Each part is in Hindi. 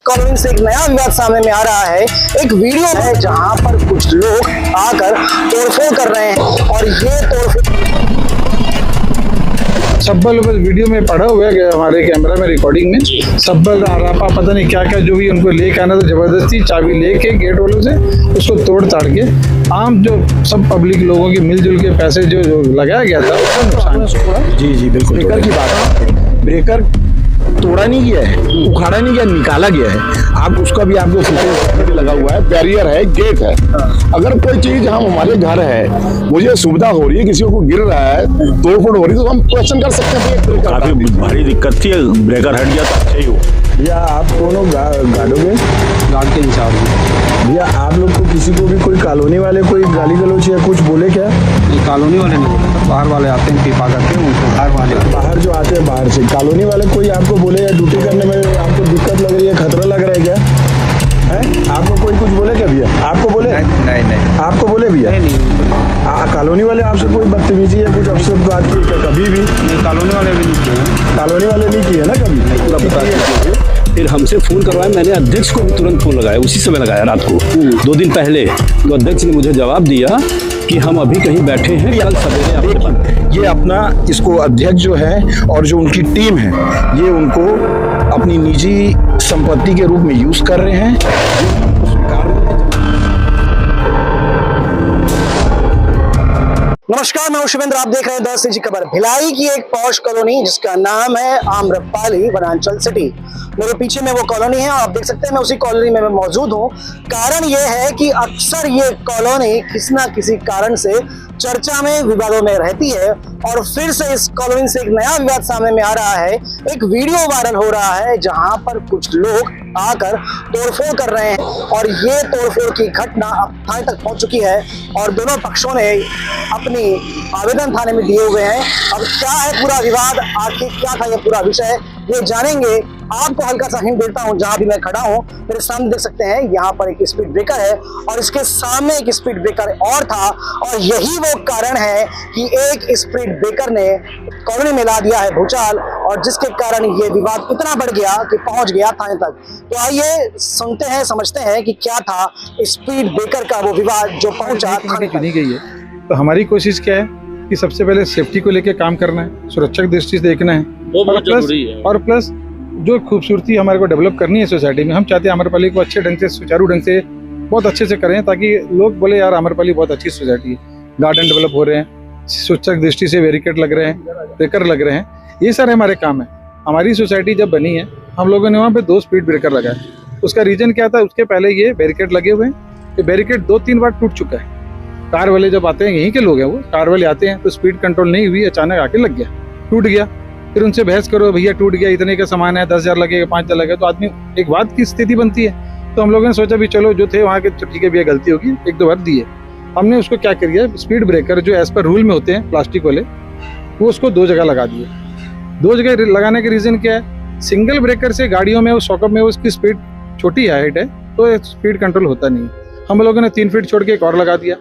कॉलोनी से एक नया विवाद सामने में आ रहा है। एक वीडियो है जहां पर कुछ लोग आकर तोड़फोड़ कर रहे हैं और ये तोड़फोड़ सब्बल वीडियो में पड़ा हुआ है हमारे कैमरा में रिकॉर्डिंग में। सब्बल आरापा पता नहीं क्या क्या जो भी उनको लेके आना था, जबरदस्ती चाबी लेके गेट वालों से उसको तोड़ ताड़ के आम जो सब पब्लिक लोगों के मिलजुल के पैसे जो लगाया गया था उसका नुकसान। जी बिल्कुल। ब्रेकर की बात है, ब्रेकर तोड़ा नहीं गया है, उखाड़ा नहीं गया, निकाला गया है। आप उसका भी आपको फुटेज लगा हुआ है, बैरियर है, गेट है। अगर कोई चीज हम हमारे घर है, मुझे सुविधा हो रही है, किसी को गिर रहा है, तोड़फोड़ हो रही है, तो हम क्वेश्चन कर सकते हैं। काफी भारी दिक्कत थी, ब्रेकर हट गया तो अच्छा ही हो। भैया आप दोनों गाड़ोगे, गार्ड के इंचार्ज। भैया आप लोग को किसी को भी कोई कॉलोनी वाले कोई गाली गलौज या कुछ बोले क्या? ये कॉलोनी वाले नहीं बोलते, बाहर वाले आते हैं पीपा करके, उनको बाहर जो आते हैं बाहर से कॉलोनी वाले कोई आपको बोले या ड्यूटी करने में आपको दिक्कत लग रही है, खतरा लग रहा है क्या है? आपको कोई कुछ बोले क्या भैया? आपको बोले? नहीं आपको बोले भैया? नहीं। कॉलोनी वाले आपसे कोई बदतमीजी या कुछ अफसर बात की क्या कभी भी? नहीं, कॉलोनी वाले भी नहीं किए। कॉलोनी वाले नहीं किए ना कभी? पूरा बता दीजिए। फिर हमसे फोन करवाया, मैंने अध्यक्ष को भी तुरंत फोन लगाया, उसी समय लगाया रात को 2 दिन पहले। तो अध्यक्ष ने मुझे जवाब दिया कि हम अभी कहीं बैठे हैं, कल सवेरे आपके पास। ये अपना इसको अध्यक्ष जो है और जो उनकी टीम है, ये उनको अपनी निजी संपत्ति के रूप में यूज कर रहे हैं। नमस्कार, मैं शिवेंद्र, आप देख रहे हैं 10 इंची खबर। भिलाई की एक पॉश कॉलोनी जिसका नाम है आम्रपाली वनांचल सिटी। मेरे पीछे में वो कॉलोनी है, आप देख सकते हैं मैं उसी कॉलोनी में मैं मौजूद हूँ। कारण ये है कि अक्सर ये कॉलोनी किसी ना किसी कारण से चर्चा में, विवादों में रहती है और फिर से इस कॉलोनी से एक नया विवाद सामने में आ रहा है। एक वीडियो वायरल हो रहा है जहां पर कुछ लोग आकर तोड़फोड़ कर रहे हैं और ये तोड़फोड़ की घटना अब थाने तक पहुंच चुकी है और दोनों पक्षों ने अपनी आवेदन थाने में दिए हुए हैं। अब क्या है पूरा विवाद, आखिर क्या था ये पूरा विषय, ये जानेंगे। आपको हल्का सा हिंट देता हूं, जहां भी मैं खड़ा हूं मेरे सामने देख सकते हैं यहाँ पर एक स्पीड ब्रेकर है और इसके सामने एक स्पीड ब्रेकर और था और यही वो कारण है कि एक स्पीड ब्रेकर ने कॉलोनी में ला दिया है भूचाल और जिसके कारण ये विवाद इतना बढ़ गया कि पहुंच गया थाने तक। तो आइए सुनते हैं, समझते हैं कि क्या था स्पीड ब्रेकर का वो विवाद जो पहुंचा थाने तक। गई है। तो हमारी कोशिश क्या है कि सबसे पहले सेफ्टी को लेकर काम करना है, सुरक्षा की दृष्टि से देखना है, और प्लस जो खूबसूरती हमारे को डेवलप करनी है सोसाइटी में। हम चाहते हैं आम्रपाली को अच्छे ढंग से, सुचारू ढंग से, बहुत अच्छे से करें ताकि लोग बोले यार आम्रपाली बहुत अच्छी सोसाइटी है। गार्डन डेवलप हो रहे हैं, सुरक्षा की दृष्टि से बैरिकेड लग रहे हैं, ब्रेकर लग रहे हैं, ये सारे हमारे काम है। हमारी सोसाइटी जब बनी है हम लोगों ने वहाँ पे 2 स्पीड ब्रेकर लगाए। उसका रीजन क्या था, उसके पहले ये बैरिकेड लगे हुए हैं, ये बैरिकेड 2-3 बार टूट चुका है। कार वाले जब आते हैं, यहीं के लोग हैं वो, कार वाले आते हैं तो स्पीड कंट्रोल नहीं हुई, अचानक आके लग गया, टूट गया। फिर उनसे बहस करो, भैया टूट गया, इतने का सामान है, 10,000 लगेगा, 5,000 लगेगा, तो आदमी एक बात की स्थिति बनती है। तो हम लोगों ने सोचा भी चलो जो थे वहाँ के, ठीक है भैया गलती होगी, 1-2 बार दिए। हमने उसको क्या किया, स्पीड ब्रेकर जो एज पर रूल में होते हैं प्लास्टिक वाले, वो उसको 2 जगह लगा दिए। 2 जगह लगाने के रीजन क्या है, सिंगल ब्रेकर से गाड़ियों में, सॉकअप में उसकी स्पीड छोटी हाइट है तो स्पीड कंट्रोल होता नहीं। हम लोगों ने 3 फीट छोड़ के एक और लगा दिया।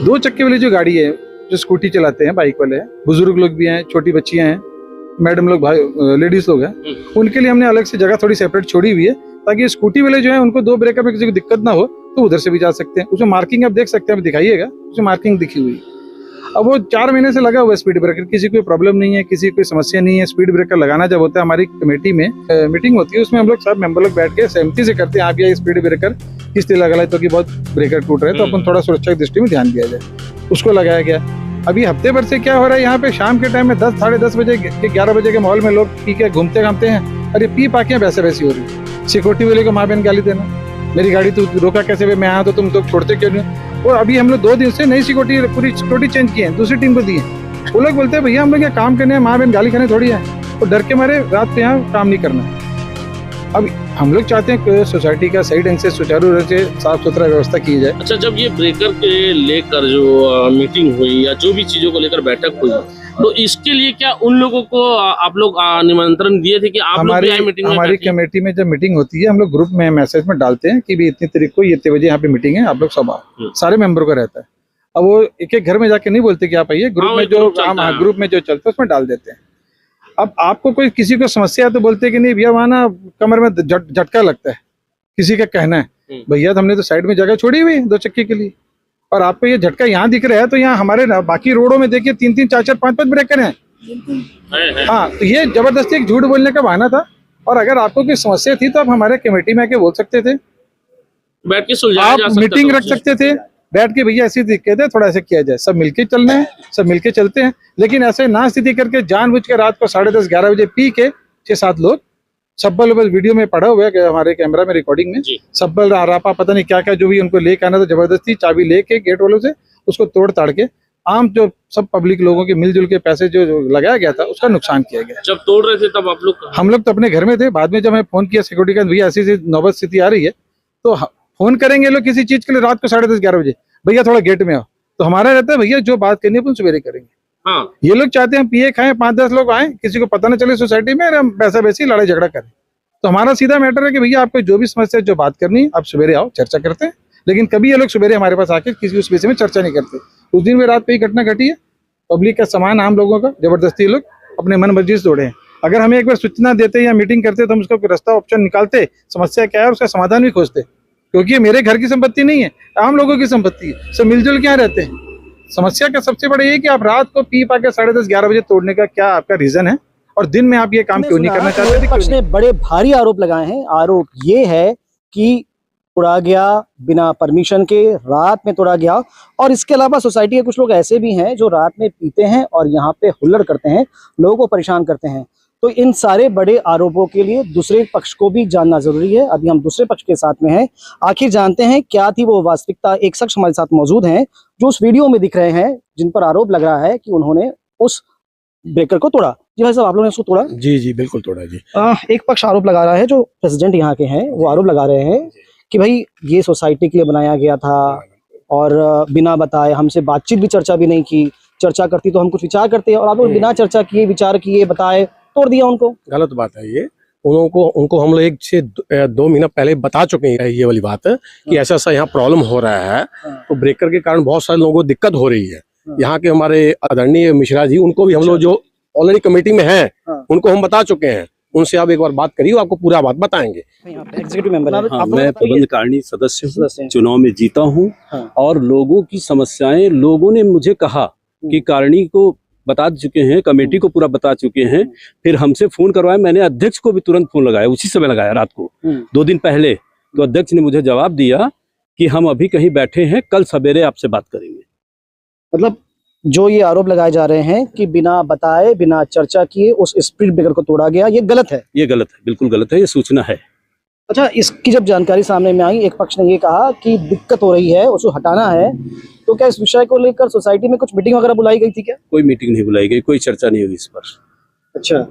2 चक्के वाली जो गाड़ी है, जो स्कूटी चलाते हैं, बाइक वाले हैं, बुजुर्ग लोग भी हैं, छोटी बच्चियां हैं, मैडम लोग, भाई लेडीज लोग हैं, उनके लिए हमने अलग से जगह थोड़ी सेपरेट छोड़ी हुई है ताकि स्कूटी वाले जो है उनको 2 ब्रेकर में किसी को दिक्कत ना हो तो उधर से भी जा सकते हैं। उसमें मार्किंग आप देख सकते हैं, आप दिखाइएगा, उसमें मार्किंग दिखी हुई। अब वो 4 महीने से लगा हुआ है स्पीड ब्रेकर, किसी कोई प्रॉब्लम नहीं है, किसी कोई समस्या नहीं है। स्पीड ब्रेकर लगाना जब होता है, हमारी कमेटी में मीटिंग होती है, उसमें हम लोग सब मेंबर लोग बैठ के सहमति से करते हैं, आप ये स्पीड ब्रेकर किस लिए लगा है, तो कि बहुत ब्रेकर टूट रहे हैं, तो अपन थोड़ा सुरक्षा की दृष्टि में ध्यान दिया जाए, उसको लगाया गया। अभी हफ्ते भर से क्या हो रहा है, यहाँ पे शाम के टाइम में 10, साढ़े 10 बजे के 11 बजे के माहौल में लोग पी के घूमते घामते हैं, अरे पी पाके वैसे वैसी हो रही। सिक्योरिटी वाले को माँ बहन गाली देना, मेरी गाड़ी तू रोका कैसे, मैं आया तो तुम लोग छोड़ते क्यों नहीं। और अभी हम लोग 2 दिन से नई सिक्योरिटी, पूरी सिक्योरिटी चेंज की है, दूसरी टीम को दी है। वो लोग बोलते हैं भैया हम लोग यहाँ काम करने हैं, माँ बहन गाली खाने थोड़ी है, तो डर के मारे रात पे यहाँ काम नहीं करना है। अब हम लोग चाहते हैं कि सोसाइटी का सही ढंग से, सुचारू रूप से साफ सुथरा व्यवस्था की जाए। अच्छा, जब ये ब्रेकर के लेकर जो मीटिंग हुई या जो भी चीजों को लेकर बैठक हुई, तो इसके लिए क्या उन लोगों को आप लोग निमंत्रण दिए थे कि आप लोग भी आए मीटिंग में? हमारी कमेटी में जब मीटिंग होती है, हम लोग ग्रुप में मैसेज में डालते हैं कि भी इतनी तारीख को, इतने बजे यहाँ पे मीटिंग है, आप लोग सब आओ, सारे मेंबर को रहता है। अब वो एक एक घर में जाके नहीं बोलते कि आप आइए, ग्रुप में जो काम, ग्रुप में जो चलता है उसमें डाल देते हैं। अब आपको कोई किसी को समस्या है तो बोलते हैं कि नहीं भैया वहाँ ना कमर में झटका लगता है, किसी का कहना है। भैया हमने तो साइड में जगह छोड़ी हुई 2 चक्के के लिए, और आपको ये झटका यहाँ दिख रहा है, तो यहाँ हमारे बाकी रोडों में देखिए 3-3, 4-4, 5-5 ब्रेकर हैं। हाँ, तो ये जबरदस्ती एक झूठ बोलने का बहाना था। और अगर आपको कोई समस्या थी तो आप हमारे कमेटी में आके बोल सकते थे, बैठ के सुलझाया आप जा सकता मीटिंग था। रख सकते थे, बैठ के भैया ऐसी दिक्कत है, थोड़ा ऐसे किया जाए, सब मिलके चलना है, सब मिलके चलते हैं। लेकिन ऐसे ना स्थिति करके जानबूझ के रात को 10:30-11 बजे पी के 6-7 लोग, सब्बल वीडियो में पड़ा हुआ है हमारे कैमरा में रिकॉर्डिंग में, सब्बल रापा पता नहीं क्या क्या जो भी उनको लेके आना था, जबरदस्ती चाबी लेके गेट वालों से उसको तोड़ ताड़ के आम जो सब पब्लिक लोगों के मिलजुल के पैसे जो लगाया गया था उसका नुकसान किया गया। जब तोड़ रहे थे तब आप लोग हम लोग तो अपने घर में थे। बाद में जब हमें फोन किया सिक्योरिटी का, भैया ऐसी नौबत स्थिति आ रही है, तो फोन करेंगे लोग किसी चीज के लिए रात को 10:30-11 बजे, भैया थोड़ा गेट में आओ, तो हमारा रहता है भैया जो बात करनी है अपन सवेरे करेंगे। हाँ, ये लोग चाहते हैं हम पिए खाएं, 5-10 लोग आए, किसी को पता ना चले सोसाइटी में, हम पैसा वैसी लड़ाई झगड़ा करें। तो हमारा सीधा मैटर है कि भैया आपको जो भी समस्या जो बात करनी है आप सवेरे आओ, चर्चा करते हैं। लेकिन कभी ये लोग सवेरे हमारे पास आके किसी उस विषय में चर्चा नहीं करते। उस दिन भी रात पे ही घटना घटी है, पब्लिक का सामान आम लोगों का जबरदस्ती ये लोग अपने मन मर्जी से तोड़े हैं। अगर हमें एक बार सूचना देते या मीटिंग करते तो हम उसका कोई रास्ता ऑप्शन निकालते, समस्या क्या है उसका समाधान भी खोजते, क्योंकि ये मेरे घर की संपत्ति नहीं है, आम लोगों की संपत्ति है, सब मिलजुल के यहाँ रहते हैं। समस्या का सबसे बड़ा ये कि आप रात को पी पा के 10:30-11 बजे तोड़ने का क्या आपका रीजन है, और दिन में आप ये काम क्यों नहीं करना चाहते थे? पक्ष ने बड़े भारी आरोप लगाए हैं। आरोप ये है कि तोड़ा गया बिना परमिशन के, रात में तोड़ा गया, और इसके अलावा सोसाइटी के कुछ लोग ऐसे भी हैं जो रात में पीते हैं और यहाँ पे हुल्लड़ करते हैं, लोगों को परेशान करते हैं। तो इन सारे बड़े आरोपों के लिए दूसरे पक्ष को भी जानना जरूरी है। अभी हम दूसरे पक्ष के साथ में हैं, आखिर जानते हैं क्या थी वो वास्तविकता। एक शख्स हमारे साथ मौजूद हैं जो उस वीडियो में दिख रहे हैं, जिन पर आरोप लग रहा है कि उन्होंने उस ब्रेकर को तोड़ा। जी भाई साहब, आप लोगों ने उसको तोड़ा? जी जी बिल्कुल तोड़ा जी। एक पक्ष आरोप लगा रहा है, जो प्रेसिडेंट यहाँ के हैं वो आरोप लगा रहे हैं कि भाई ये सोसाइटी के लिए बनाया गया था और बिना बताए, हमसे बातचीत भी, चर्चा भी नहीं की। चर्चा करती तो हम कुछ विचार करते हैं, और आप लोग बिना चर्चा किए, विचार किए, बताए तोड़ दिया उनको। गलत बात है ये। उनको हम लोग 1 से 2 महीना पहले बता चुके हैं ये वाली बात कि ऐसा ऐसा यहाँ प्रॉब्लम हो रहा है। तो ब्रेकर के कारण बहुत सारे लोगों को दिक्कत हो रही है। यहाँ के हमारे आदरणीय मिश्रा जी, उनको भी हम लोग जो ऑलरेडी कमेटी में हैं उनको हम बता चुके हैं। उनसे आप एक बार बात करिए, आपको पूरा बात बताएंगे। एग्जीक्यूटिव मेंबर है। हाँ, मैं प्रबंधकारिणी सदस्य हूँ, चुनाव में जीता हूँ, और लोगों की समस्याएं लोगों ने मुझे कहा कि कारिणी को बता चुके हैं, कमेटी को पूरा बता चुके हैं। फिर हमसे फोन करवाया, मैंने अध्यक्ष को भी तुरंत फोन लगाया, उसी समय लगाया रात को 2 दिन पहले। तो अध्यक्ष ने मुझे जवाब दिया कि हम अभी कहीं बैठे हैं, कल सवेरे आपसे बात करेंगे। मतलब जो ये आरोप लगाए जा रहे हैं कि बिना बताए, बिना चर्चा किए उस स्पीड ब्रेकर को तोड़ा गया, ये गलत है। ये गलत है, बिल्कुल गलत है, ये सूचना है। अच्छा, इसकी जब जानकारी सामने में आई, एक पक्ष ने ये कहा कि दिक्कत हो रही है, उसको हटाना है, तो क्या इस विषय को लेकर सोसाइटी में कुछ मीटिंग वगैरह बुलाई गई थी क्या? कोई मीटिंग नहीं बुलाई गई, कोई चर्चा नहीं हुई इस पर। अच्छा,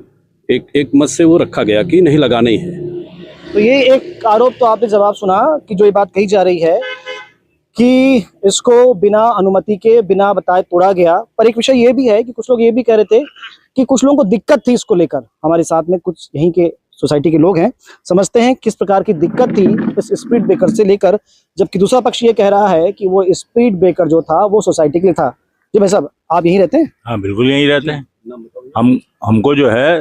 एक मत से वो रखा गया कि नहीं लगाना ही है। तो ये एक आरोप तो आपने जवाब सुना कि जो ये बात कही जा रही है कि इसको बिना अनुमति के, बिना बताए तोड़ा गया। पर एक विषय ये भी है कि कुछ लोग ये भी कह रहे थे कि कुछ लोगों को दिक्कत थी इसको लेकर। हमारे साथ में कुछ यहीं के सोसाइटी के लोग हैं, समझते हैं किस प्रकार की दिक्कत थी इस स्पीड ब्रेकर से लेकर, जबकि दूसरा पक्ष ये कह रहा है कि वो स्पीड ब्रेकर जो था वो सोसाइटी के लिए था। जी भाई साहब, आप यहीं रहते हैं? हाँ बिल्कुल यहीं रहते हैं। हमको जो है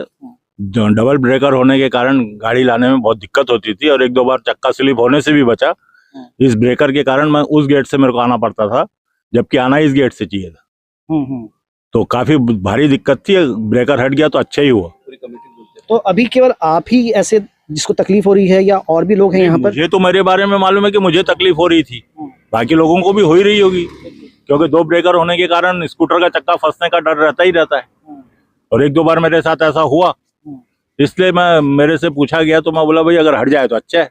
डबल ब्रेकर होने के कारण गाड़ी लाने में बहुत दिक्कत होती थी, और 1-2 बार चक्का स्लिप होने से भी बचा। इस ब्रेकर के कारण मैं उस गेट से मेरे को आना पड़ता था, जबकि आना इस गेट से चाहिए था। तो काफी भारी दिक्कत थी। ब्रेकर हट गया तो अच्छा ही हुआ। तो अभी केवल आप ही ऐसे जिसको तकलीफ हो रही है या और भी लोग हैं यहाँ पर? मुझे तो मेरे बारे में मालूम है कि मुझे तकलीफ हो रही थी, बाकी लोगों को भी हो ही रही होगी, क्योंकि 2 ब्रेकर होने के कारण स्कूटर का चक्का फंसने का डर रहता ही रहता है। और 1-2 बार मेरे साथ ऐसा हुआ, इसलिए मेरे से पूछा गया तो मैं बोला भाई अगर हट जाए तो अच्छा है।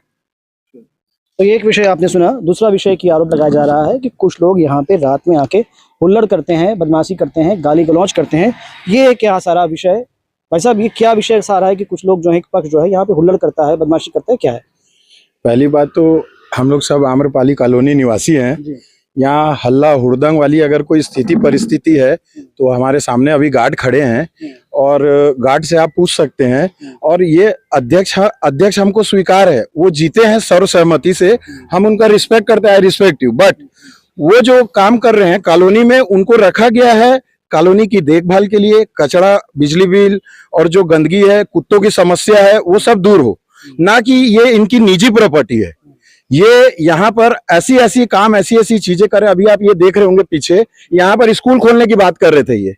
तो ये एक विषय आपने सुना। दूसरा विषय की आरोप लगाया जा रहा है कि कुछ लोग यहाँ पे रात में आके हुल्लड़ करते हैं, बदमाशी करते हैं, गाली गलौज करते हैं। ये क्या सारा विषय भाई साहब, ये क्या विषय सारा है कि कुछ लोग जो है, एक पक्ष जो है यहाँ पे हुल्लड़ करता है, बदमाशी करता है, क्या है? पहली बात तो हम लोग सब आम्रपाली कॉलोनी निवासी हैं। यहाँ हल्ला हुड़दंग वाली अगर कोई स्थिति परिस्थिति है तो हमारे सामने अभी गार्ड खड़े हैं, और गार्ड से आप पूछ सकते हैं। और ये अध्यक्ष हमको स्वीकार है, वो जीते हैं सर्वसहमति से, हम उनका रिस्पेक्ट करते हैं, रिस्पेक्टिव। बट वो जो काम कर रहे हैं कॉलोनी में, उनको रखा गया है कॉलोनी की देखभाल के लिए कचरा, बिजली बिल और जो गंदगी है, कुत्तों की समस्या है, वो सब दूर हो, ना कि ये इनकी निजी प्रॉपर्टी है। ये यहाँ पर ऐसी ऐसी काम, ऐसी ऐसी चीजें करे। अभी आप ये देख रहे होंगे पीछे, यहाँ पर स्कूल खोलने की बात कर रहे थे ये।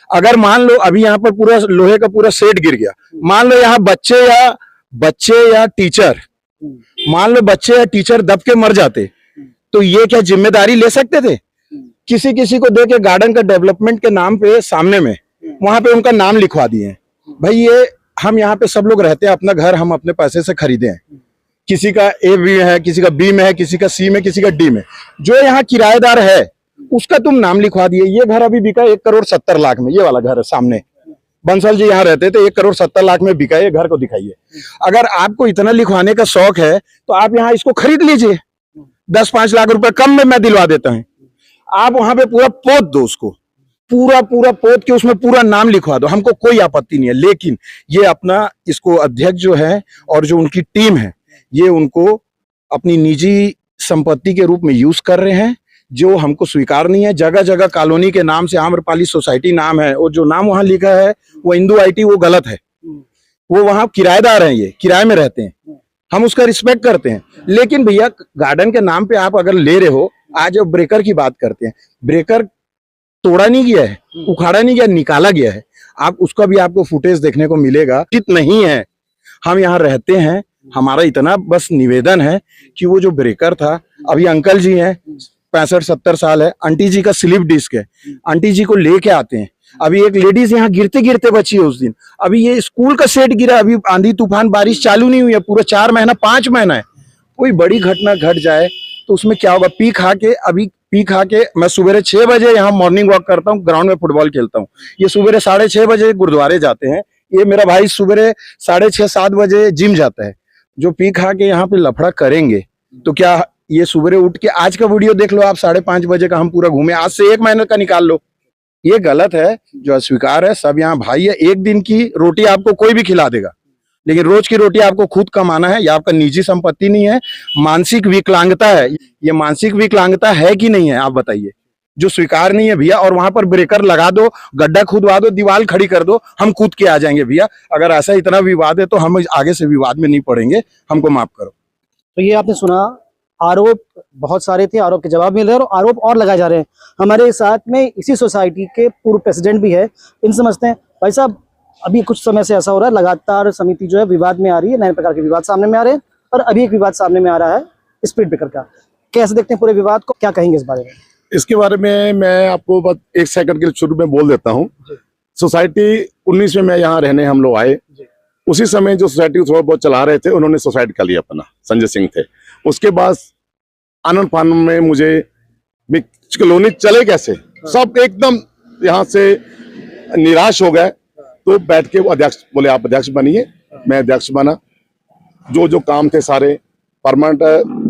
अगर मान लो अभी यहाँ पर पूरा लोहे का पूरा सेट गिर गया, मान लो यहाँ बच्चे या टीचर, मान लो बच्चे या टीचर दब के मर जाते, तो ये क्या जिम्मेदारी ले सकते थे? किसी को दे के गार्डन का डेवलपमेंट के नाम पे सामने में वहां पे उनका नाम लिखवा दिए हैं। भाई ये हम यहाँ पे सब लोग रहते हैं, अपना घर हम अपने पैसे से खरीदे हैं। किसी का ए में है, किसी का बी में है, किसी का सी में, किसी का डी में। जो यहाँ किराएदार है उसका तुम नाम लिखवा दिए। ये घर अभी बिका 1,70,00,000 में, ये वाला घर है सामने, बंसल जी यहाँ रहते थे, 1,70,00,000 में बिका। ये घर को दिखाइए। अगर आपको इतना लिखवाने का शौक है तो आप यहाँ इसको खरीद लीजिए, 10-5 लाख रुपए कम में मैं दिलवा देता हूँ। आप वहां पे पूरा पोत दो, उसको पूरा पोत के उसमें पूरा नाम लिखवा दो, हमको कोई आपत्ति नहीं है। लेकिन ये अपना इसको अध्यक्ष जो है और जो उनकी टीम है, ये उनको अपनी निजी संपत्ति के रूप में यूज कर रहे हैं, जो हमको स्वीकार नहीं है। जगह जगह कॉलोनी के नाम से आम्रपाली सोसाइटी नाम है, और जो नाम वहां लिखा है वो इंदू IT, वो गलत है। वो वहां किराएदार हैं, ये किराए में रहते हैं, हम उसका रिस्पेक्ट करते हैं। लेकिन भैया गार्डन के नाम पे आप अगर ले रहे हो, आज अब ब्रेकर की बात करते हैं, ब्रेकर तोड़ा नहीं गया है, उखाड़ा नहीं गया, निकाला गया है। आप उसका भी आपको फुटेज देखने को मिलेगा। उचित नहीं है, हम यहाँ रहते हैं, हमारा इतना बस निवेदन है कि वो जो ब्रेकर था, अभी अंकल जी हैं 65-70 साल है, आंटी जी का स्लिप डिस्क है, आंटी जी को लेके आते हैं। अभी एक लेडीज यहाँ गिरते गिरते बची है उस दिन। अभी ये स्कूल का सेट गिरा, अभी आंधी तूफान बारिश चालू नहीं हुई है, पूरा 4 महीना 5 महीना है। कोई बड़ी घटना घट जाए तो उसमें क्या होगा? पी खा के मैं सुबह 6 बजे यहाँ मॉर्निंग वॉक करता हूँ, ग्राउंड में फुटबॉल खेलता हूँ। ये सुबह 6:30 बजे गुरुद्वारे जाते हैं। ये मेरा भाई सुबह 6:30-7 बजे जिम जाता है। जो पी खा के यहाँ पे लफड़ा करेंगे तो क्या ये सुबह उठ के, आज का वीडियो देख लो आप, 5:30 बजे का हम पूरा घूमे, आज से 1 महीने का निकाल लो। ये गलत है, जो अस्वीकार है। सब यहाँ भाई है। एक दिन की रोटी आपको कोई भी खिला देगा, लेकिन रोज की रोटी आपको खुद कमाना है। यह आपका निजी संपत्ति नहीं है, मानसिक विकलांगता है। ये मानसिक विकलांगता है कि नहीं है, आप बताइए। जो स्वीकार नहीं है भैया, और वहां पर ब्रेकर लगा दो, गड्ढा खुदवा दो, दीवार खड़ी कर दो, हम कूद के आ जाएंगे भैया। अगर ऐसा इतना विवाद है तो हम आगे से विवाद में नहीं पड़ेंगे, हमको माफ करो। तो ये आपने सुना, आरोप बहुत सारे थे, आरोप के जवाब मिल रहे हैं और आरोप और लगाए जा रहे हैं। हमारे साथ में इसी सोसाइटी के पूर्व प्रेसिडेंट भी है, इन समझते हैं। भाई साहब, अभी कुछ समय से ऐसा हो रहा है, लगातार समिति जो है विवाद में आ रही है, नए प्रकार के विवाद सामने में आ रहे हैं, और अभी एक विवाद सामने में आ रहा है स्पीड ब्रेकर का। कैसे देखते हैं पूरे विवाद को, क्या कहेंगे इस बारे में? इसके बारे में मैं आपको बस 1 सेकंड के लिए शुरू में बोल देता हूँ। सोसाइटी 19 में मैं यहाँ रहने हम लोग आए, उसी समय जो सोसाइटी थोड़ा बहुत चला रहे थे, उन्होंने सुसाइड कर लिया अपना, संजय सिंह थे। उसके बाद आनंद फानन में मुझे कॉलोनी चले कैसे, सब एकदम यहाँ से निराश हो गए। तो बैठ के वो अध्यक्ष बोले आप अध्यक्ष बनिए, मैं अध्यक्ष बना। जो काम थे सारे परमानेंट,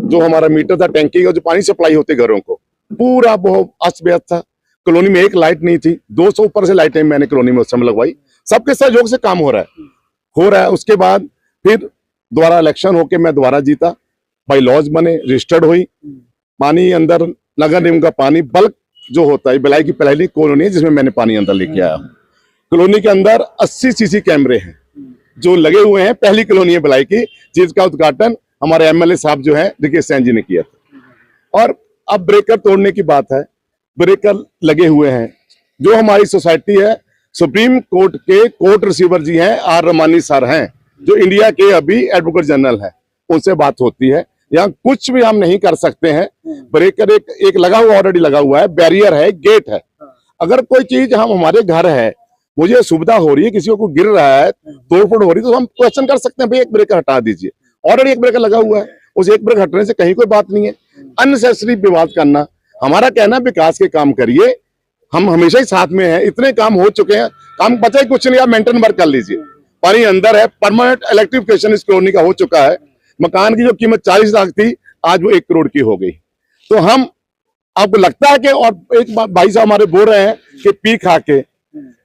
जो हमारा मीटर था टैंकी का, जो पानी सप्लाई होती घरों को, पूरा बहुत अस्त व्यस्त था। कॉलोनी में एक लाइट नहीं थी, 200 ऊपर से लाइटें मैंने कॉलोनी में उस समय लगवाई। सबके सहयोग से काम हो रहा है। उसके बाद फिर दोबारा इलेक्शन होके मैं दोबारा जीता, बाई लॉज बने, रजिस्टर्ड हुई। पानी अंदर नगर निगम का पानी बल्क जो होता है, बिलाई की पहली कॉलोनी है जिसमें मैंने पानी अंदर लेके आया। कॉलोनी के अंदर 80 CC कैमरे हैं जो लगे हुए हैं, पहली कॉलोनी है बिलाई की, जिसका उद्घाटन हमारे MLA साहब जो है रिकेश सैन जी ने किया था। और अब ब्रेकर तोड़ने की बात है, ब्रेकर लगे हुए हैं। जो हमारी सोसाइटी है, सुप्रीम कोर्ट के कोर्ट रिसीवर जी हैं, R रमानी सर हैं, जो इंडिया के अभी एडवोकेट जनरल है, उनसे बात होती है। यहाँ कुछ भी हम नहीं कर सकते हैं। ब्रेकर एक लगा हुआ, ऑलरेडी लगा हुआ है, बैरियर है, गेट है। अगर कोई चीज हम हमारे घर है, मुझे सुविधा हो रही है, किसी को गिर रहा है, तोड़फोड़ हो रही है, तो हम क्वेश्चन कर सकते हैं, भाई एक ब्रेकर हटा दीजिए। ऑलरेडी एक ब्रेकर लगा हुआ है, उस एक ब्रेकर हटने से कहीं कोई बात नहीं है। अननेसेसरी विवाद करना, हमारा कहना विकास के काम करिए, हम हमेशा ही साथ में हैं। इतने काम हो चुके हैं, काम बचा ही कुछ नहीं, आप मेंटेन वर्क कर लीजिए। पानी अंदर है, परमानेंट इलेक्ट्रिफिकेशन इस कॉलोनी का हो चुका है। मकान की जो कीमत 40 लाख थी, आज वो 1 करोड़ की हो गई। तो हम, आपको लगता है कि, और एक भाई साहब हमारे बोल रहे हैं कि पी खा के,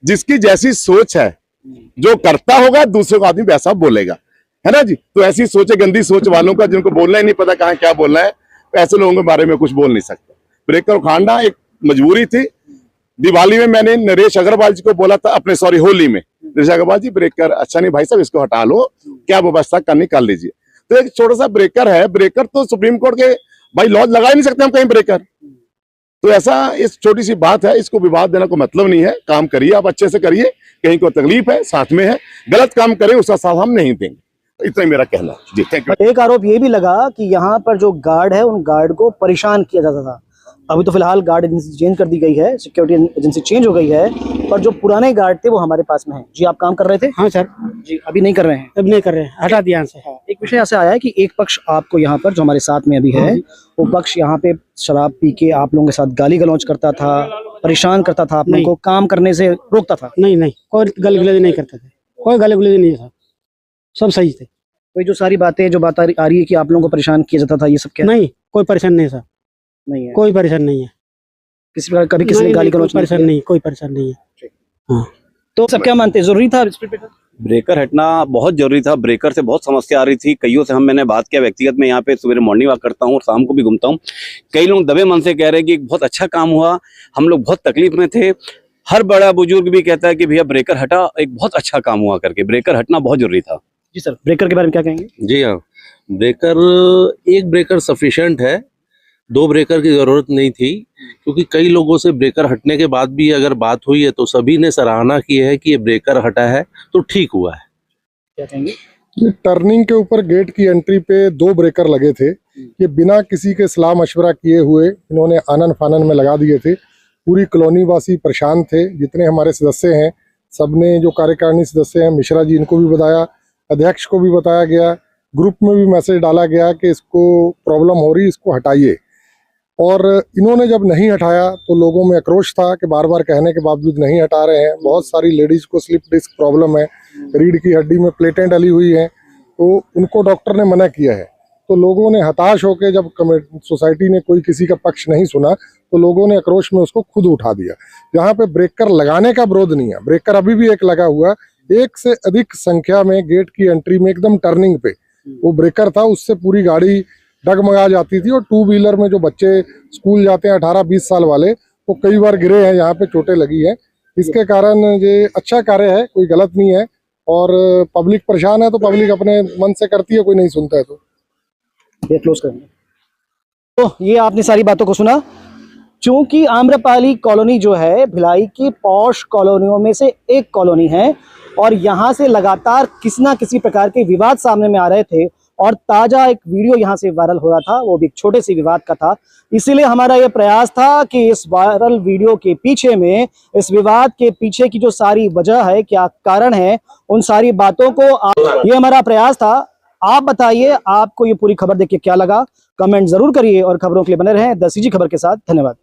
जिसकी जैसी सोच है, जो करता होगा दूसरे को आदमी वैसा बोलेगा, है ना जी। तो ऐसी सोच है, गंदी सोच वालों का, जिनको बोलना ही नहीं पता कहाँ क्या बोलना है, ऐसे लोगों के बारे में कुछ बोल नहीं सकते। ब्रेकर उखाड़ना एक मजबूरी थी, दिवाली में मैंने नरेश अग्रवाल जी को बोला था, अपने सॉरी होली में, नरेश अग्रवाल जी ब्रेकर अच्छा नहीं भाई साहब, इसको हटा लो, क्या व्यवस्था करनी कर लीजिए। तो एक छोटा सा ब्रेकर है, ब्रेकर तो सुप्रीम कोर्ट के भाई लॉज लगा ही नहीं सकते हम कहीं ब्रेकर। तो ऐसा इस छोटी सी बात है, इसको विवाद देना कोई मतलब नहीं है। काम करिए, आप अच्छे से करिए, कहीं कोई तकलीफ है साथ में है, गलत काम करें उसका साथ हम नहीं देंगे। इतना ही मेरा कहना है जी, थैंक यू। एक आरोप ये भी लगा कि यहाँ पर जो गार्ड है उन गार्ड को परेशान किया जाता था। अभी तो फिलहाल गार्ड एजेंसी चेंज कर दी गई है, सिक्योरिटी एजेंसी चेंज हो गई है, पर जो पुराने गार्ड थे वो हमारे पास में है। जी आप काम कर रहे थे? हाँ सर। जी अभी नहीं कर रहे हैं? अब नहीं कर रहे हैं, हटा दिया यहाँ से। एक विषय ऐसे आया है कि एक पक्ष आपको यहाँ पर जो हमारे साथ में अभी है वो पक्ष यहाँ पे शराब पी के आप लोगों के साथ गाली गलौज करता था, परेशान करता था, आप लोगों को काम करने से रोकता था। नहीं, कोई गाली गलौज नहीं करते थे, कोई गाली गलौज नहीं था, सब सही थे। तो ये जो सारी बातें जो बात आ रही है कि आप लोगों को परेशान किया जाता था, ये सब क्या नहीं, कोई परेशान नहीं सर, नहीं है? कोई परेशान नहीं है, किसी प्रकार कभी किसी ने गाली गलौज परेशान नहीं, कोई परेशान नहीं है। हाँ तो सब क्या मानते हैं, जरूरी था स्पीड ब्रेकर? ब्रेकर हटना बहुत जरूरी था। ब्रेकर से बहुत समस्या आ रही थी, कईयों से मैंने बात किया व्यक्तिगत में। यहाँ पे सवेरे मॉर्निंग वॉक करता हूँ और शाम को भी घूमता हूँ। कई लोग दबे मन से कह रहे हैं कि बहुत अच्छा काम हुआ, हम लोग बहुत तकलीफ में थे। हर बड़ा बुजुर्ग भी कहता है कि भैया ब्रेकर हटा, एक बहुत अच्छा काम हुआ करके। ब्रेकर हटना बहुत जरूरी था। जी सर, ब्रेकर के बारे में क्या कहेंगे? जी हाँ, एक ब्रेकर सफिशिएंट है, 2 ब्रेकर की जरूरत नहीं थी, क्योंकि कई लोगों से ब्रेकर हटने के बाद भी अगर बात हुई है तो सभी ने सराहना की है कि ये ब्रेकर हटा है तो ठीक हुआ है। क्या कहेंगे? ये टर्निंग के ऊपर गेट की एंट्री पे 2 ब्रेकर लगे थे, ये बिना किसी के सलाह मशवरा किए हुए इन्होंने आनन फानन में लगा दिए थे। पूरी कॉलोनी वासी परेशान थे, जितने हमारे सदस्य हैं सबने, जो कार्यकारिणी सदस्य हैं मिश्रा जी, इनको भी बताया, अध्यक्ष को भी बताया गया, ग्रुप में भी मैसेज डाला गया कि इसको प्रॉब्लम हो रही, इसको हटाइए। और इन्होंने जब नहीं हटाया तो लोगों में आक्रोश था कि बार बार कहने के बावजूद नहीं हटा रहे हैं। बहुत सारी लेडीज को स्लिप डिस्क प्रॉब्लम है, रीढ़ की हड्डी में प्लेटें डली हुई हैं, तो उनको डॉक्टर ने मना किया है। तो लोगों ने हताश होकर, जब सोसाइटी ने कोई किसी का पक्ष नहीं सुना, तो लोगों ने आक्रोश में उसको खुद उठा दिया। यहाँ पे ब्रेकर लगाने का विरोध नहीं है, ब्रेकर अभी भी एक लगा हुआ, 1 से अधिक संख्या में गेट की एंट्री में एकदम टर्निंग पे वो ब्रेकर था, उससे पूरी गाड़ी डगमगा जाती थी। और 2 व्हीलर में जो बच्चे स्कूल जाते हैं 18-20 साल वाले, वो कई बार गिरे हैं, यहाँ पे चोटें लगी हैं। इसके कारण ये अच्छा कार्य है, कोई गलत नहीं है। और पब्लिक परेशान है तो पब्लिक अपने मन से करती है, कोई नहीं सुनता है तो ये क्लोज करेंगे। तो ये आपने सारी बातों को सुना। चूंकि आम्रपाली कॉलोनी जो है भिलाई की पॉश कॉलोनियों में से एक कॉलोनी है और यहाँ से लगातार किसी ना किसी प्रकार के विवाद सामने में आ रहे थे, और ताजा एक वीडियो यहाँ से वायरल हो रहा था, वो भी एक छोटे से विवाद का था। इसीलिए हमारा ये प्रयास था कि इस वायरल वीडियो के पीछे में, इस विवाद के पीछे की जो सारी वजह है, क्या कारण है, उन सारी बातों को ये हमारा प्रयास था। आप बताइए आपको ये पूरी खबर देख के क्या लगा, कमेंट जरूर करिए और खबरों के लिए बने रहें द CG खबर के साथ। धन्यवाद।